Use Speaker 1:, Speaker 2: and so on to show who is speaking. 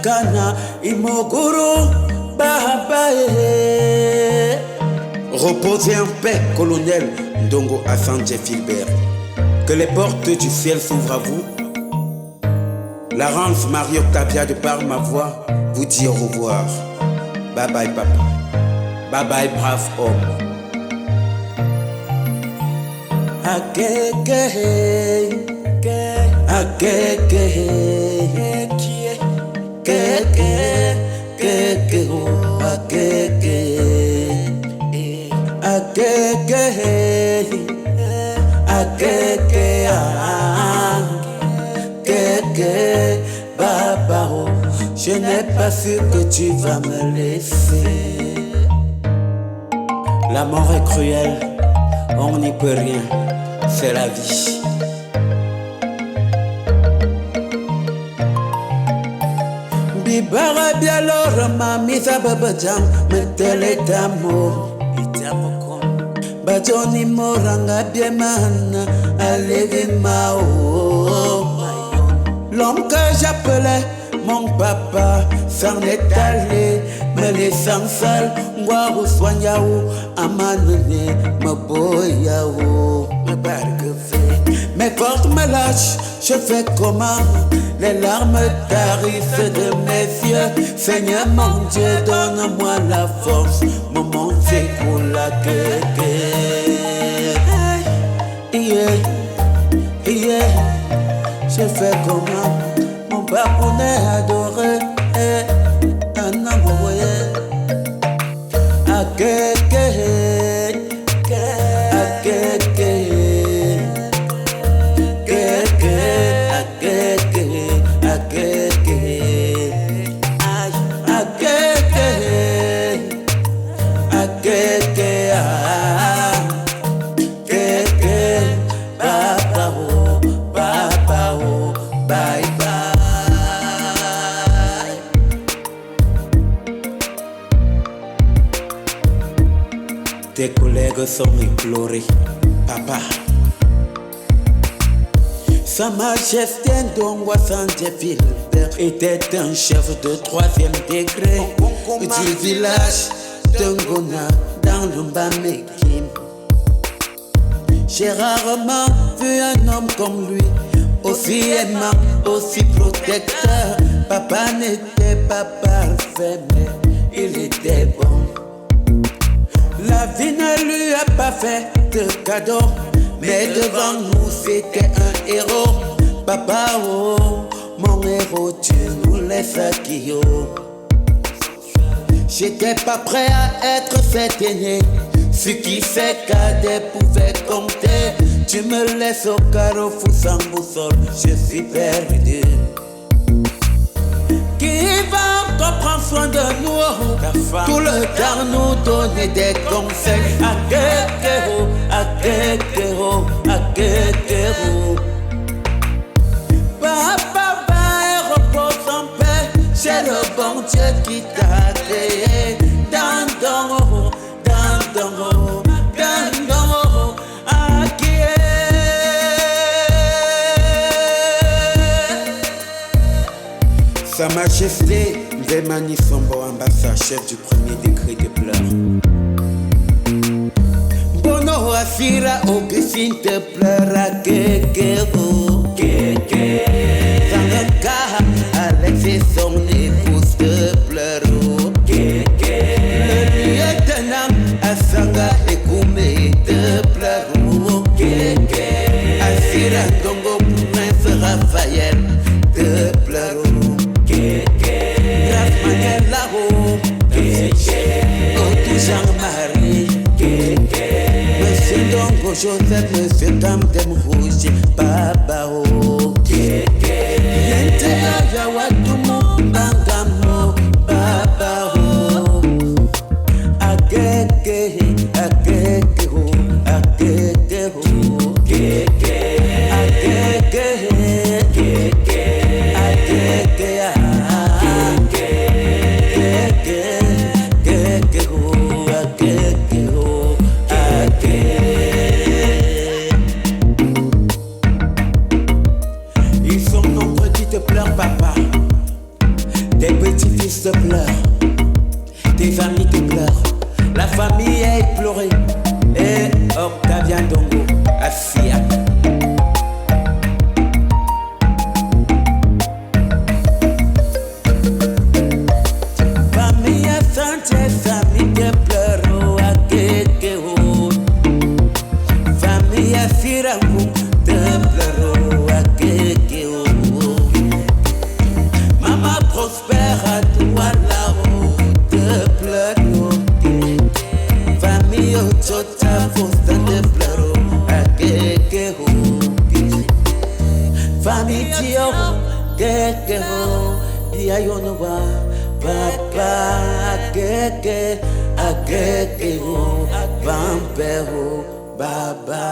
Speaker 1: Kana Imoguru Bahabae. Reposez en paix, colonel Ndongo Asante Filbert. Que les portes du ciel s'ouvrent à vous. Laurence Marie Octavia, de par ma voix, vous dit au revoir. Bye bye papa. Bye bye brave homme. Akeke, akeke, keke, keke, akeke, akeke, akeke, akeke, baba, je n'ai pas su que tu vas me laisser. La mort est cruelle, on n'y peut rien, c'est la vie. Bibara bialora mami sababajam metele tamo itamoko bajoni moranga biemana alege mao. L'homme que j'appelais mon papa s'en est allé, me laissant seul. Moi soignao amanene ma boyao me barque fait. Mes forces me lâchent, je fais comment? Les larmes tarissent de mes yeux. Seigneur mon Dieu, donne-moi la force. Mon monde s'écoule à kéké. Je fais comment? Mon babounet adoré. Un envoyé. Akeke, akeke, keke, akeke, akeke, akeke, akeke, keke, papa oh, bye bye. Tes collègues sont éplorés, papa. Sa Majesté Ndongo Asante Filbert était un chef de 3e degré du village de Ngona dans le Mbameki. J'ai rarement vu un homme comme lui, aussi aimant, aussi protecteur. Papa n'était pas parfait, mais il était bon. La vie ne lui a pas fait de cadeau, mais devant nous c'était un héros. Papa oh, mon héros, tu nous laisses à qui oh. J'étais pas prêt à être cet aîné, ce qui fait cadet pouvait compter. Tu me laisses au carrefour sans boussole, je suis perdu. Qui va encore prendre soin de nous, tout le temps nous donner des conseils. Akekero, akekero, akekero. Papa va et repose en paix, c'est le bon Dieu qui t'a créé. Dandoro, dandoro, dandoro, akie. Sa Majesté Ndemani Sombo Ambassa, chef du 1er degré de pleurs. Bono Asira Augustine te pleure à Kekero, Keke. Dans le cas, Alex et son épouse te pleurent, Keke. Le lieutenant Asanga et Koumé te pleurent, Keke. Asira Ndongo Prince Raphaël te pleurent. Jean-Marie, Monsieur Ndongo Joseph, Monsieur Tamtem Rouge, Baba oh, Yente Yawatumo, Bangamo, Baba oh, Akeke, Akeke oh, Akeke oh, Akeke, Akeke, Akeke ah. Ils sont nombreux qui te pleurent, papa. fils te pleure, tes amis te pleurent, la famille est éplorée. Et Octavien Dongo, Assia. Famille Sanchez, amis te pleurent, à Kekeo. Famille Siramou te pleurent, à Kekeo. Maman prospère à toi là-haut, te pleure. Famille Ochota, Fosta te pleure, à Kekeo. Famille Tio, Kekeo, Diayonoba, Papa, Keke, Kekeo, Vampero, Baba.